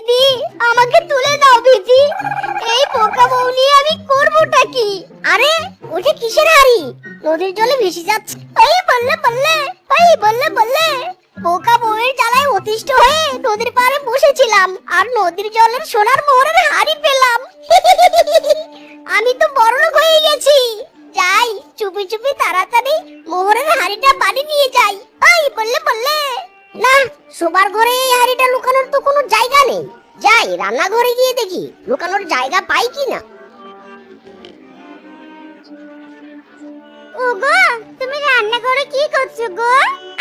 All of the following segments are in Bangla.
দিদি আমাকে তুলে দাও দিদি, এই পোকা বউ নিয়ে আমি করবোটা কি? আরে ওটা কিসের হাড়ি? নদীর জলে ভেসে যাচ্ছে। এই বললে বললে, এই বললে বললে, পোকা বউয়ের জ্বালায় অতিষ্ঠ হয়ে নদীর পাড়ে বসেছিলাম আর নদীর জলের সোনার মোহরের হাড়ি পেলাম। আমি তো বড়লোক হয়ে গেছি। যাই চুপি চুপি তাড়াতাড়ি মোহরের হাড়িটা বাড়ি নিয়ে যাই। এই বললে বললে, না শোবার ঘরে এই হাড়িটা লুকানোর তো কোনো জায়গা নেই। যাই রান্নাঘরে গিয়ে দেখি লুকানোর জায়গা পাই কিনা। ওগো তুমি রান্নাঘরে কি করছো গো?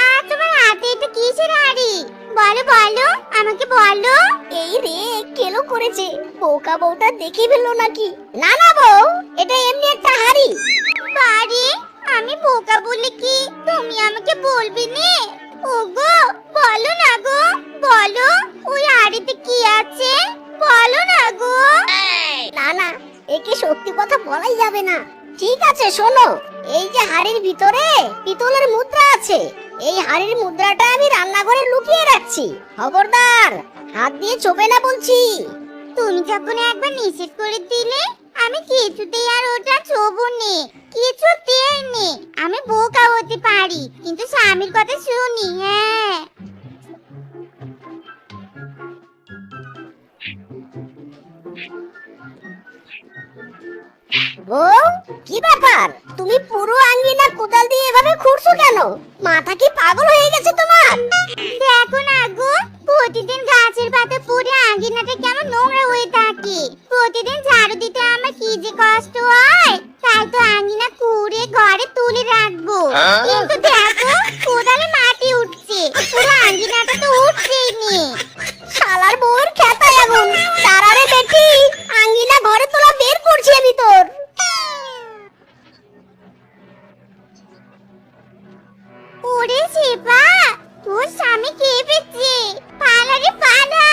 আর তোমার হাতে এটা কিসের হাড়ি? বলো বলো আমাকে বলো। এই রে কেলো করেছে, পোকা বউটা দেখে ফেললো নাকি? না না বউ, এটা এমনি একটা হাড়ি। বাড়ি আমি পোকা বলে কি তুমি আমাকে বলবি নে? ওগো বলো না গো, বলো ওই হাড়িতে কি আছে বলো না গো। না না, একে সত্যি কথা বলাই যাবে না। ঠিক আছে শোনো, এই যে হাড়ির ভিতরে পিতলের মুদ্রা আছে, এই হাড়ির মুদ্রাটা আমি রান্নাঘরে লুকিয়ে রাখছি। খবরদার হাত দিয়ে ছোবে না বলছি। তুমি যখন একবার নিষেধ করে দিলে আমি কিছুতেই আর ওটা ছোবো নে, কিছুতেই নে। আমি বোকা হতে পারি কিন্তু স্বামীর কথা শুনি। হ্যাঁ বউ, কি ব্যাপার? তুমি পুরো আঙ্গিনা কোদাল দিয়ে এভাবে খুঁড়ছো কেন? মাথা কি পাগল হয়ে গেছে তোমার? দেখো না গো, প্রতিদিন গাছের পাতা পড়ে আঙ্গিনাটা কেমন নোংরা হয়ে থাকে। প্রতিদিন ঝাড়ু দিতে আমার কি যে কষ্ট হয়, তাই তো আঙ্গিনা খুঁড়ে ঘরে তুলে রাখবো। কিন্তু দেখো কোদালে মাটি উঠছে, পুরো আঙ্গিনাটা তো উঠছেই নি। শালার বউয়ের খেতায় আগুন। তারারে দেখি আঙ্গিনা ঘরে তোলা বের করছি আমি তোর। ওরে শিবা, তোর স্বামী কে পেয়েছে? পালা রে পালা।